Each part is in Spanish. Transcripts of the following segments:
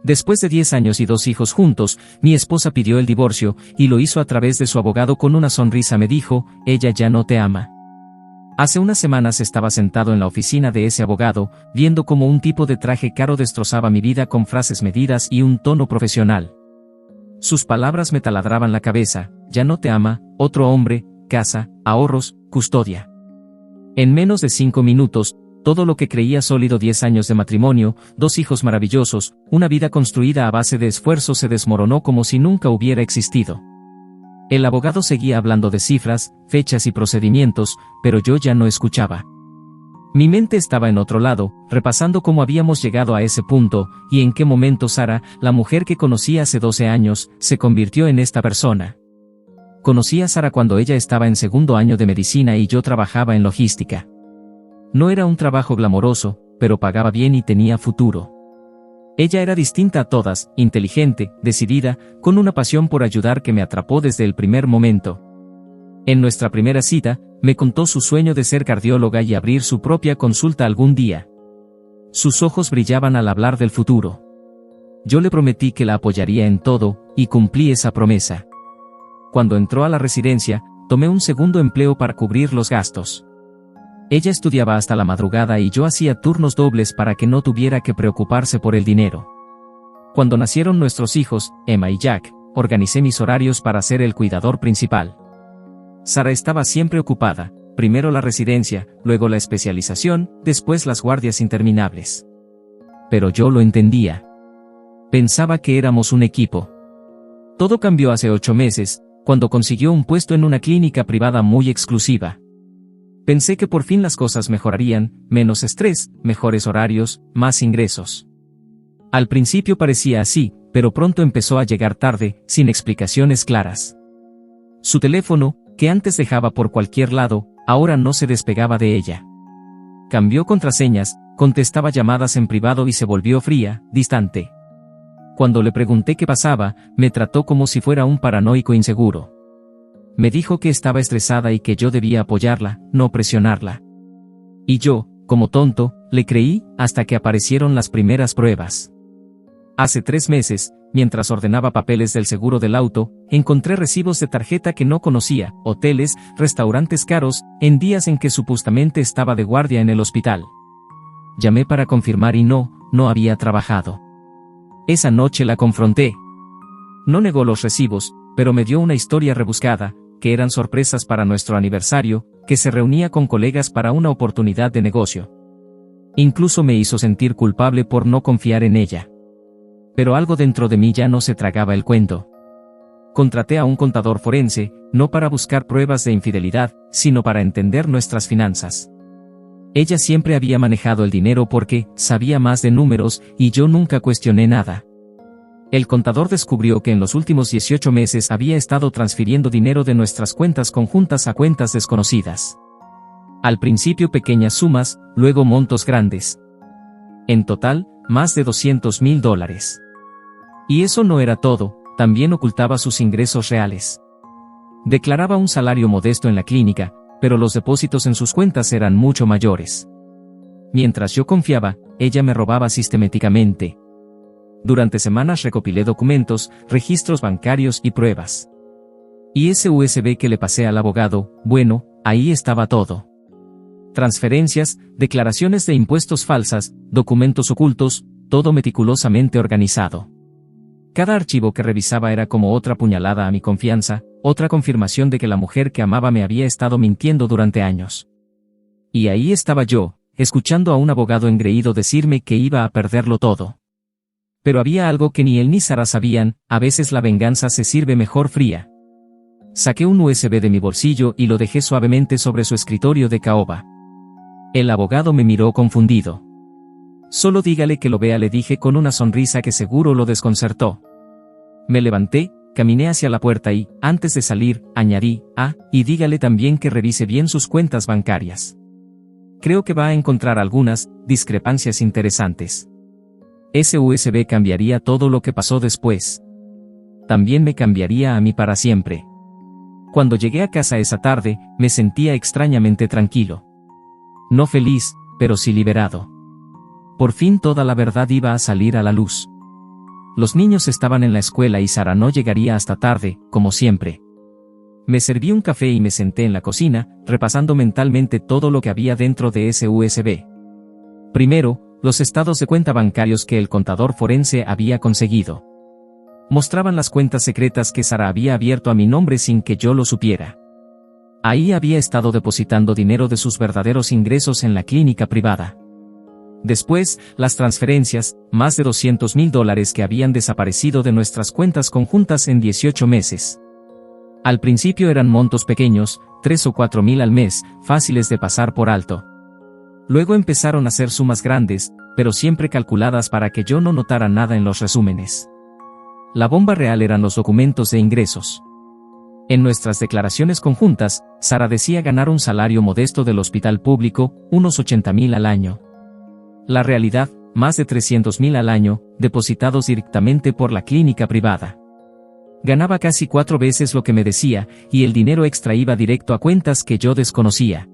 Después de 10 años y 2 hijos juntos, mi esposa pidió el divorcio, y lo hizo a través de su abogado. Con una sonrisa me dijo, ella ya no te ama. Hace unas semanas estaba sentado en la oficina de ese abogado, viendo cómo un tipo de traje caro destrozaba mi vida con frases medidas y un tono profesional. Sus palabras me taladraban la cabeza, ya no te ama, otro hombre, casa, ahorros, custodia. En menos de 5 minutos, todo lo que creía sólido: 10 años de matrimonio, 2 hijos maravillosos, una vida construida a base de esfuerzo, se desmoronó como si nunca hubiera existido. El abogado seguía hablando de cifras, fechas y procedimientos, pero yo ya no escuchaba. Mi mente estaba en otro lado, repasando cómo habíamos llegado a ese punto, y en qué momento Sara, la mujer que conocí hace 12 años, se convirtió en esta persona. Conocí a Sara cuando ella estaba en 2º año de medicina y yo trabajaba en logística. No era un trabajo glamoroso, pero pagaba bien y tenía futuro. Ella era distinta a todas, inteligente, decidida, con una pasión por ayudar que me atrapó desde el primer momento. En nuestra primera cita, me contó su sueño de ser cardióloga y abrir su propia consulta algún día. Sus ojos brillaban al hablar del futuro. Yo le prometí que la apoyaría en todo, y cumplí esa promesa. Cuando entró a la residencia, tomé un segundo empleo para cubrir los gastos. Ella estudiaba hasta la madrugada y yo hacía turnos dobles para que no tuviera que preocuparse por el dinero. Cuando nacieron nuestros hijos, Emma y Jack, organicé mis horarios para ser el cuidador principal. Sara estaba siempre ocupada, primero la residencia, luego la especialización, después las guardias interminables. Pero yo lo entendía. Pensaba que éramos un equipo. Todo cambió hace 8 meses, cuando consiguió un puesto en una clínica privada muy exclusiva. Pensé que por fin las cosas mejorarían, menos estrés, mejores horarios, más ingresos. Al principio parecía así, pero pronto empezó a llegar tarde, sin explicaciones claras. Su teléfono, que antes dejaba por cualquier lado, ahora no se despegaba de ella. Cambió contraseñas, contestaba llamadas en privado y se volvió fría, distante. Cuando le pregunté qué pasaba, me trató como si fuera un paranoico inseguro. Me dijo que estaba estresada y que yo debía apoyarla, no presionarla. Y yo, como tonto, le creí, hasta que aparecieron las primeras pruebas. Hace 3 meses, mientras ordenaba papeles del seguro del auto, encontré recibos de tarjeta que no conocía, hoteles, restaurantes caros, en días en que supuestamente estaba de guardia en el hospital. Llamé para confirmar y no había trabajado. Esa noche la confronté. No negó los recibos, pero me dio una historia rebuscada, que eran sorpresas para nuestro aniversario, que se reunía con colegas para una oportunidad de negocio. Incluso me hizo sentir culpable por no confiar en ella. Pero algo dentro de mí ya no se tragaba el cuento. Contraté a un contador forense, no para buscar pruebas de infidelidad, sino para entender nuestras finanzas. Ella siempre había manejado el dinero porque sabía más de números, y yo nunca cuestioné nada. El contador descubrió que en los últimos 18 meses había estado transfiriendo dinero de nuestras cuentas conjuntas a cuentas desconocidas. Al principio pequeñas sumas, luego montos grandes. En total, más de $200,000. Y eso no era todo, también ocultaba sus ingresos reales. Declaraba un salario modesto en la clínica, pero los depósitos en sus cuentas eran mucho mayores. Mientras yo confiaba, ella me robaba sistemáticamente. Durante semanas recopilé documentos, registros bancarios y pruebas. Y ese USB que le pasé al abogado, bueno, ahí estaba todo. Transferencias, declaraciones de impuestos falsas, documentos ocultos, todo meticulosamente organizado. Cada archivo que revisaba era como otra puñalada a mi confianza, otra confirmación de que la mujer que amaba me había estado mintiendo durante años. Y ahí estaba yo, escuchando a un abogado engreído decirme que iba a perderlo todo. Pero había algo que ni él ni Sara sabían: a veces la venganza se sirve mejor fría. Saqué un USB de mi bolsillo y lo dejé suavemente sobre su escritorio de caoba. El abogado me miró confundido. Solo dígale que lo vea, le dije con una sonrisa que seguro lo desconcertó. Me levanté, caminé hacia la puerta y, antes de salir, añadí, y dígale también que revise bien sus cuentas bancarias. Creo que va a encontrar algunas discrepancias interesantes. Ese USB cambiaría todo lo que pasó después. También me cambiaría a mí para siempre. Cuando llegué a casa esa tarde, me sentía extrañamente tranquilo. No feliz, pero sí liberado. Por fin toda la verdad iba a salir a la luz. Los niños estaban en la escuela y Sara no llegaría hasta tarde, como siempre. Me serví un café y me senté en la cocina, repasando mentalmente todo lo que había dentro de ese USB. Primero, los estados de cuenta bancarios que el contador forense había conseguido. Mostraban las cuentas secretas que Sara había abierto a mi nombre sin que yo lo supiera. Ahí había estado depositando dinero de sus verdaderos ingresos en la clínica privada. Después, las transferencias, más de $200,000 que habían desaparecido de nuestras cuentas conjuntas en 18 meses. Al principio eran montos pequeños, 3 o 4 mil al mes, fáciles de pasar por alto. Luego empezaron a ser sumas grandes, pero siempre calculadas para que yo no notara nada en los resúmenes. La bomba real eran los documentos de ingresos. En nuestras declaraciones conjuntas, Sara decía ganar un salario modesto del hospital público, unos 80,000 al año. La realidad, más de 300,000 al año, depositados directamente por la clínica privada. Ganaba casi 4 veces lo que me decía, y el dinero extra iba directo a cuentas que yo desconocía.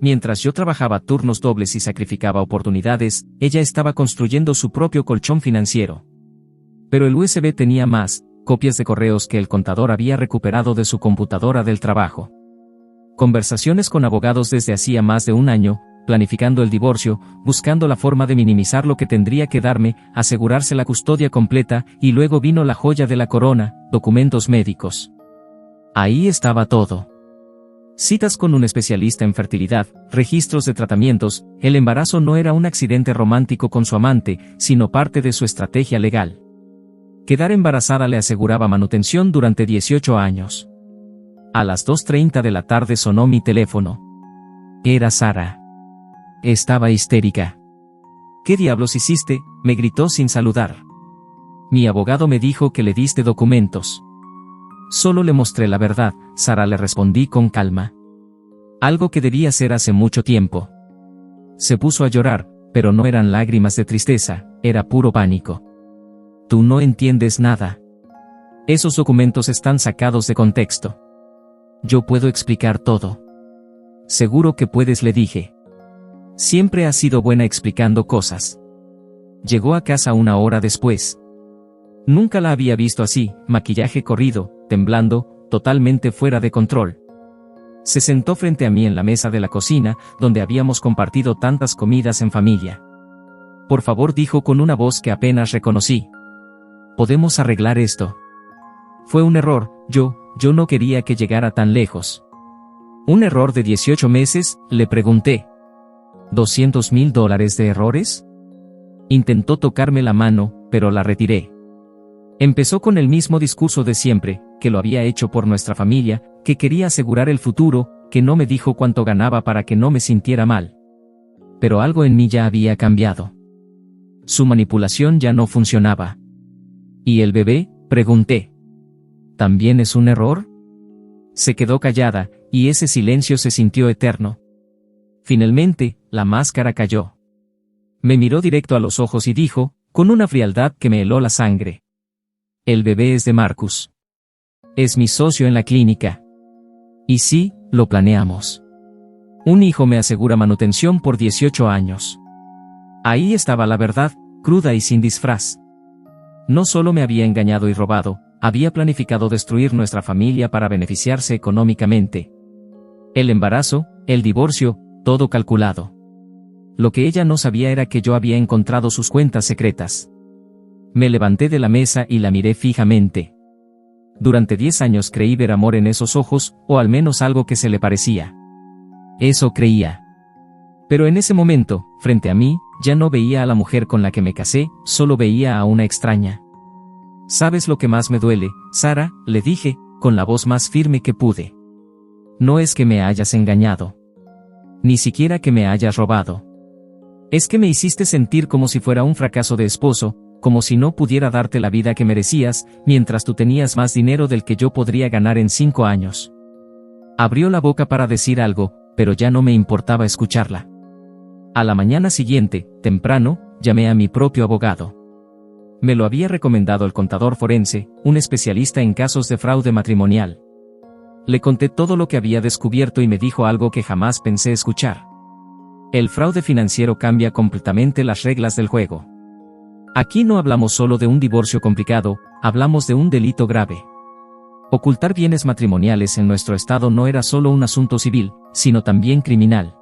Mientras yo trabajaba turnos dobles y sacrificaba oportunidades, ella estaba construyendo su propio colchón financiero. Pero el USB tenía más, copias de correos que el contador había recuperado de su computadora del trabajo. Conversaciones con abogados desde hacía más de un año, planificando el divorcio, buscando la forma de minimizar lo que tendría que darme, asegurarse la custodia completa, y luego vino la joya de la corona, documentos médicos. Ahí estaba todo. Citas con un especialista en fertilidad, registros de tratamientos, el embarazo no era un accidente romántico con su amante, sino parte de su estrategia legal. Quedar embarazada le aseguraba manutención durante 18 años. A las 2:30 de la tarde sonó mi teléfono. Era Sara. Estaba histérica. ¿Qué diablos hiciste?, me gritó sin saludar. Mi abogado me dijo que le diste documentos. Solo le mostré la verdad, Sara, le respondí con calma. Algo que debía hacer hace mucho tiempo. Se puso a llorar, pero no eran lágrimas de tristeza, era puro pánico. Tú no entiendes nada. Esos documentos están sacados de contexto. Yo puedo explicar todo. Seguro que puedes, le dije. Siempre has sido buena explicando cosas. Llegó a casa 1 hora después. Nunca la había visto así, maquillaje corrido, temblando, totalmente fuera de control. Se sentó frente a mí en la mesa de la cocina, donde habíamos compartido tantas comidas en familia. Por favor, dijo con una voz que apenas reconocí. ¿Podemos arreglar esto? Fue un error, yo no quería que llegara tan lejos. ¿Un error de 18 meses?, le pregunté. ¿$200,000 de errores? Intentó tocarme la mano, pero la retiré. Empezó con el mismo discurso de siempre, que lo había hecho por nuestra familia, que quería asegurar el futuro, que no me dijo cuánto ganaba para que no me sintiera mal. Pero algo en mí ya había cambiado. Su manipulación ya no funcionaba. ¿Y el bebé?, pregunté. ¿También es un error? Se quedó callada, y ese silencio se sintió eterno. Finalmente, la máscara cayó. Me miró directo a los ojos y dijo, con una frialdad que me heló la sangre. El bebé es de Marcus. Es mi socio en la clínica. Y sí, lo planeamos. Un hijo me asegura manutención por 18 años. Ahí estaba la verdad, cruda y sin disfraz. No solo me había engañado y robado, había planificado destruir nuestra familia para beneficiarse económicamente. El embarazo, el divorcio, todo calculado. Lo que ella no sabía era que yo había encontrado sus cuentas secretas. Me levanté de la mesa y la miré fijamente. Durante 10 años creí ver amor en esos ojos, o al menos algo que se le parecía. Eso creía. Pero en ese momento, frente a mí, ya no veía a la mujer con la que me casé, solo veía a una extraña. ¿Sabes lo que más me duele, Sara?, le dije, con la voz más firme que pude. No es que me hayas engañado. Ni siquiera que me hayas robado. Es que me hiciste sentir como si fuera un fracaso de esposo, como si no pudiera darte la vida que merecías, mientras tú tenías más dinero del que yo podría ganar en 5 años. Abrió la boca para decir algo, pero ya no me importaba escucharla. A la mañana siguiente, temprano, llamé a mi propio abogado. Me lo había recomendado el contador forense, un especialista en casos de fraude matrimonial. Le conté todo lo que había descubierto y me dijo algo que jamás pensé escuchar. El fraude financiero cambia completamente las reglas del juego. Aquí no hablamos solo de un divorcio complicado, hablamos de un delito grave. Ocultar bienes matrimoniales en nuestro estado no era solo un asunto civil, sino también criminal.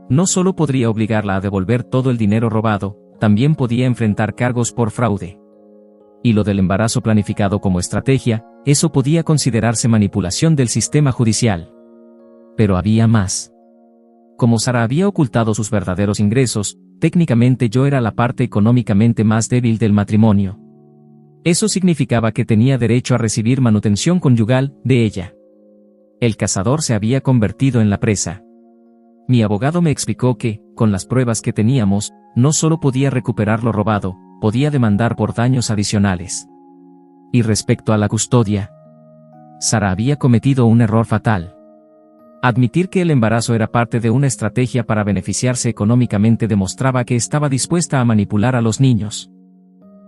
No solo podría obligarla a devolver todo el dinero robado, también podía enfrentar cargos por fraude. Y lo del embarazo planificado como estrategia, eso podía considerarse manipulación del sistema judicial. Pero había más. Como Sara había ocultado sus verdaderos ingresos, técnicamente yo era la parte económicamente más débil del matrimonio. Eso significaba que tenía derecho a recibir manutención conyugal de ella. El cazador se había convertido en la presa. Mi abogado me explicó que, con las pruebas que teníamos, no solo podía recuperar lo robado, podía demandar por daños adicionales. Y respecto a la custodia, Sara había cometido un error fatal. Admitir que el embarazo era parte de una estrategia para beneficiarse económicamente demostraba que estaba dispuesta a manipular a los niños.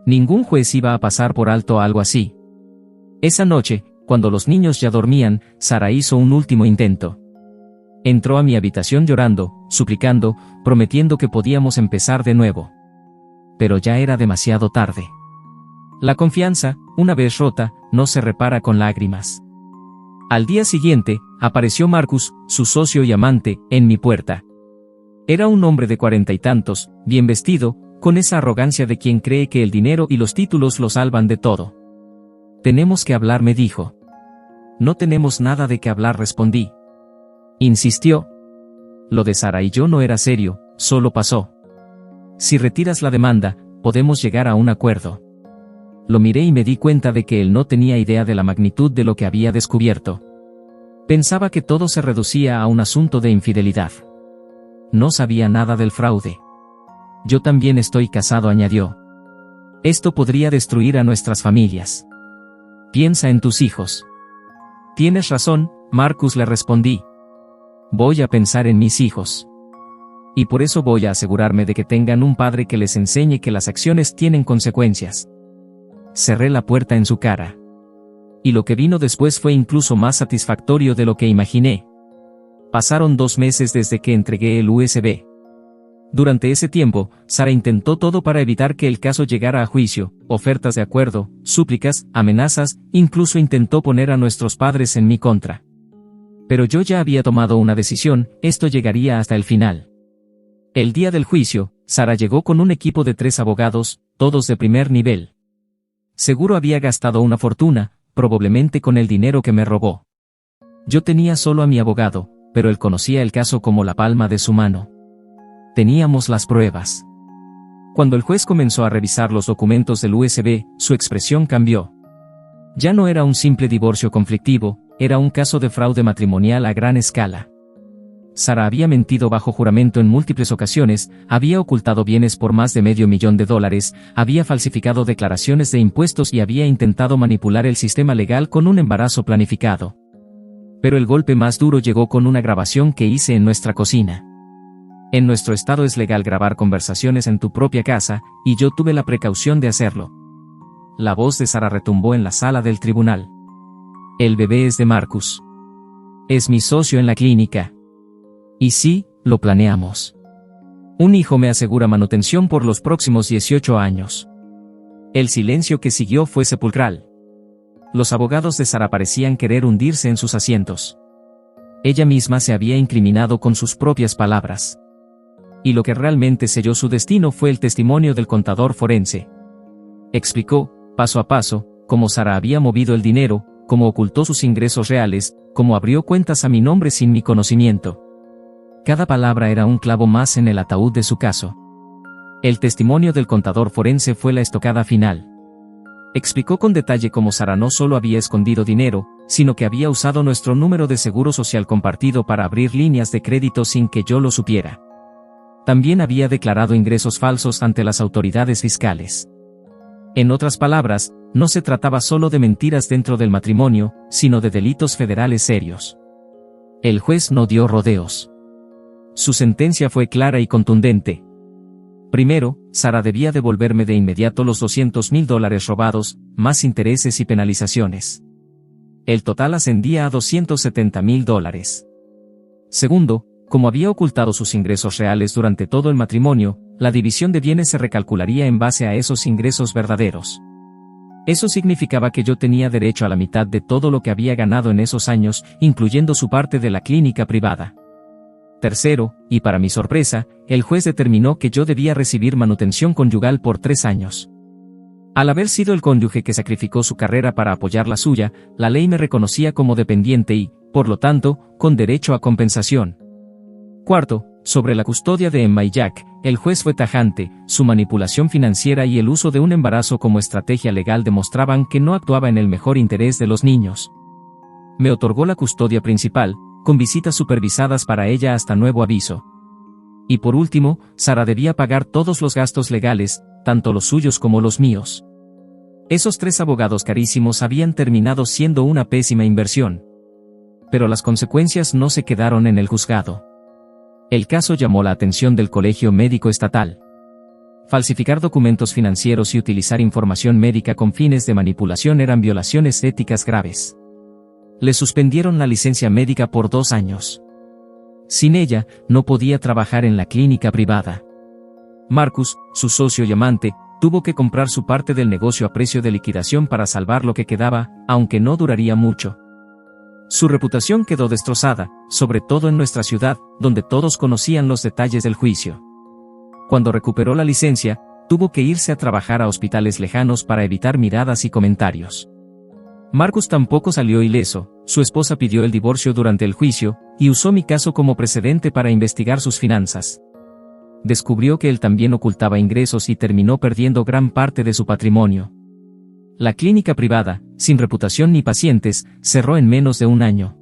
Ningún juez iba a pasar por alto algo así. Esa noche, cuando los niños ya dormían, Sara hizo un último intento. Entró a mi habitación llorando, suplicando, prometiendo que podíamos empezar de nuevo. Pero ya era demasiado tarde. La confianza, una vez rota, no se repara con lágrimas. Al día siguiente, apareció Marcus, su socio y amante, en mi puerta. Era un hombre de 40 y tantos, bien vestido, con esa arrogancia de quien cree que el dinero y los títulos lo salvan de todo. Tenemos que hablar, me dijo. No tenemos nada de qué hablar, respondí. Insistió. Lo de Sara y yo no era serio, solo pasó. Si retiras la demanda, podemos llegar a un acuerdo. Lo miré y me di cuenta de que él no tenía idea de la magnitud de lo que había descubierto. Pensaba que todo se reducía a un asunto de infidelidad. No sabía nada del fraude. Yo también estoy casado, añadió. Esto podría destruir a nuestras familias. Piensa en tus hijos. Tienes razón, Marcus, le respondí. Voy a pensar en mis hijos. Y por eso voy a asegurarme de que tengan un padre que les enseñe que las acciones tienen consecuencias. Cerré la puerta en su cara. Y lo que vino después fue incluso más satisfactorio de lo que imaginé. Pasaron 2 meses desde que entregué el USB. Durante ese tiempo, Sara intentó todo para evitar que el caso llegara a juicio, ofertas de acuerdo, súplicas, amenazas, incluso intentó poner a nuestros padres en mi contra. Pero yo ya había tomado una decisión, esto llegaría hasta el final. El día del juicio, Sara llegó con un equipo de 3 abogados, todos de primer nivel. Seguro había gastado una fortuna, probablemente con el dinero que me robó. Yo tenía solo a mi abogado, pero él conocía el caso como la palma de su mano. Teníamos las pruebas. Cuando el juez comenzó a revisar los documentos del USB, su expresión cambió. Ya no era un simple divorcio conflictivo, era un caso de fraude matrimonial a gran escala. Sara había mentido bajo juramento en múltiples ocasiones, había ocultado bienes por más de $500,000, había falsificado declaraciones de impuestos y había intentado manipular el sistema legal con un embarazo planificado. Pero el golpe más duro llegó con una grabación que hice en nuestra cocina. En nuestro estado es legal grabar conversaciones en tu propia casa, y yo tuve la precaución de hacerlo. La voz de Sara retumbó en la sala del tribunal. El bebé es de Marcus. Es mi socio en la clínica. Y sí, lo planeamos. Un hijo me asegura manutención por los próximos 18 años. El silencio que siguió fue sepulcral. Los abogados de Sara parecían querer hundirse en sus asientos. Ella misma se había incriminado con sus propias palabras. Y lo que realmente selló su destino fue el testimonio del contador forense. Explicó, paso a paso, cómo Sara había movido el dinero, cómo ocultó sus ingresos reales, cómo abrió cuentas a mi nombre sin mi conocimiento. Cada palabra era un clavo más en el ataúd de su caso. El testimonio del contador forense fue la estocada final. Explicó con detalle cómo Sara no solo había escondido dinero, sino que había usado nuestro número de seguro social compartido para abrir líneas de crédito sin que yo lo supiera. También había declarado ingresos falsos ante las autoridades fiscales. En otras palabras, no se trataba solo de mentiras dentro del matrimonio, sino de delitos federales serios. El juez no dio rodeos. Su sentencia fue clara y contundente. Primero, Sara debía devolverme de inmediato los $200,000 robados, más intereses y penalizaciones. El total ascendía a $270,000. Segundo, como había ocultado sus ingresos reales durante todo el matrimonio, la división de bienes se recalcularía en base a esos ingresos verdaderos. Eso significaba que yo tenía derecho a la mitad de todo lo que había ganado en esos años, incluyendo su parte de la clínica privada. Tercero, y para mi sorpresa, el juez determinó que yo debía recibir manutención conyugal por 3 años. Al haber sido el cónyuge que sacrificó su carrera para apoyar la suya, la ley me reconocía como dependiente y, por lo tanto, con derecho a compensación. Cuarto, sobre la custodia de Emma y Jack, el juez fue tajante, su manipulación financiera y el uso de un embarazo como estrategia legal demostraban que no actuaba en el mejor interés de los niños. Me otorgó la custodia principal, con visitas supervisadas para ella hasta nuevo aviso. Y por último, Sara debía pagar todos los gastos legales, tanto los suyos como los míos. Esos 3 abogados carísimos habían terminado siendo una pésima inversión. Pero las consecuencias no se quedaron en el juzgado. El caso llamó la atención del Colegio Médico Estatal. Falsificar documentos financieros y utilizar información médica con fines de manipulación eran violaciones éticas graves. Le suspendieron la licencia médica por 2 años. Sin ella, no podía trabajar en la clínica privada. Marcus, su socio y amante, tuvo que comprar su parte del negocio a precio de liquidación para salvar lo que quedaba, aunque no duraría mucho. Su reputación quedó destrozada, sobre todo en nuestra ciudad, donde todos conocían los detalles del juicio. Cuando recuperó la licencia, tuvo que irse a trabajar a hospitales lejanos para evitar miradas y comentarios. Marcus tampoco salió ileso, su esposa pidió el divorcio durante el juicio, y usó mi caso como precedente para investigar sus finanzas. Descubrió que él también ocultaba ingresos y terminó perdiendo gran parte de su patrimonio. La clínica privada, sin reputación ni pacientes, cerró en menos de 1 año.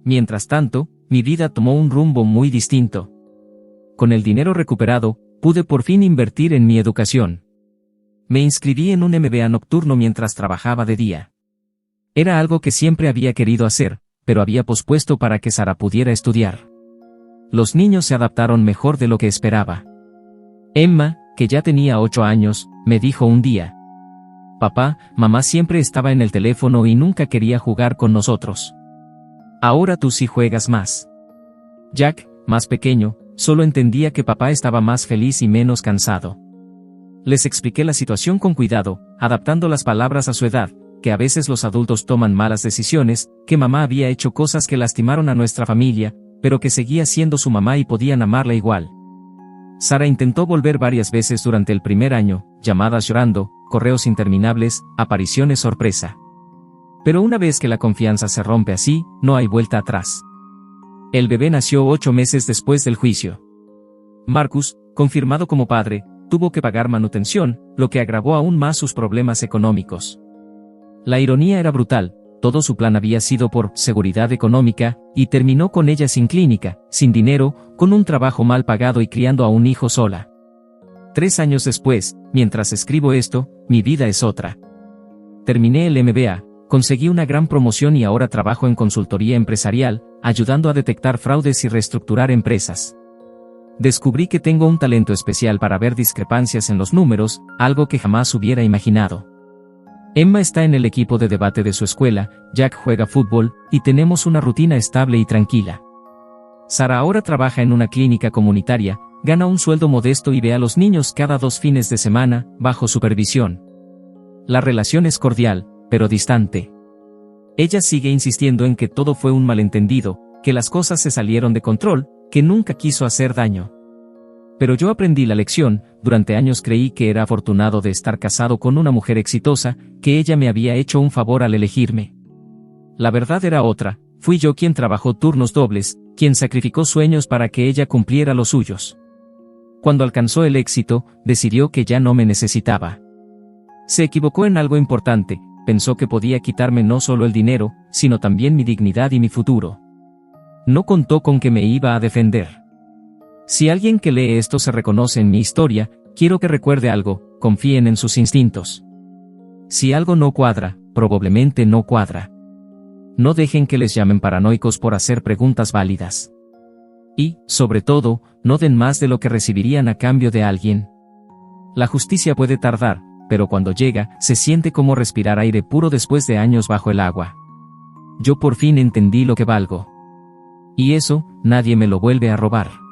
Mientras tanto, mi vida tomó un rumbo muy distinto. Con el dinero recuperado, pude por fin invertir en mi educación. Me inscribí en un MBA nocturno mientras trabajaba de día. Era algo que siempre había querido hacer, pero había pospuesto para que Sara pudiera estudiar. Los niños se adaptaron mejor de lo que esperaba. Emma, que ya tenía 8 años, me dijo un día: «Papá, mamá siempre estaba en el teléfono y nunca quería jugar con nosotros. Ahora tú sí juegas más». Jack, más pequeño, solo entendía que papá estaba más feliz y menos cansado. Les expliqué la situación con cuidado, adaptando las palabras a su edad, que a veces los adultos toman malas decisiones, que mamá había hecho cosas que lastimaron a nuestra familia, pero que seguía siendo su mamá y podían amarla igual. Sara intentó volver varias veces durante el primer año, llamadas llorando, correos interminables, apariciones sorpresa. Pero una vez que la confianza se rompe así, no hay vuelta atrás. El bebé nació 8 meses después del juicio. Marcus, confirmado como padre, tuvo que pagar manutención, lo que agravó aún más sus problemas económicos. La ironía era brutal, todo su plan había sido por seguridad económica, y terminó con ella sin clínica, sin dinero, con un trabajo mal pagado y criando a un hijo sola. 3 años después, mientras escribo esto, mi vida es otra. Terminé el MBA, conseguí una gran promoción y ahora trabajo en consultoría empresarial, ayudando a detectar fraudes y reestructurar empresas. Descubrí que tengo un talento especial para ver discrepancias en los números, algo que jamás hubiera imaginado. Emma está en el equipo de debate de su escuela, Jack juega fútbol, y tenemos una rutina estable y tranquila. Sara ahora trabaja en una clínica comunitaria, gana un sueldo modesto y ve a los niños cada 2 fines de semana, bajo supervisión. La relación es cordial, pero distante. Ella sigue insistiendo en que todo fue un malentendido, que las cosas se salieron de control, que nunca quiso hacer daño. Pero yo aprendí la lección, durante años creí que era afortunado de estar casado con una mujer exitosa, que ella me había hecho un favor al elegirme. La verdad era otra, fui yo quien trabajó turnos dobles, quien sacrificó sueños para que ella cumpliera los suyos. Cuando alcanzó el éxito, decidió que ya no me necesitaba. Se equivocó en algo importante, pensó que podía quitarme no solo el dinero, sino también mi dignidad y mi futuro. No contó con que me iba a defender. Si alguien que lee esto se reconoce en mi historia, quiero que recuerde algo: confíen en sus instintos. Si algo no cuadra, probablemente no cuadra. No dejen que les llamen paranoicos por hacer preguntas válidas. Y, sobre todo, no den más de lo que recibirían a cambio de alguien. La justicia puede tardar, pero cuando llega, se siente como respirar aire puro después de años bajo el agua. Yo por fin entendí lo que valgo. Y eso, nadie me lo vuelve a robar.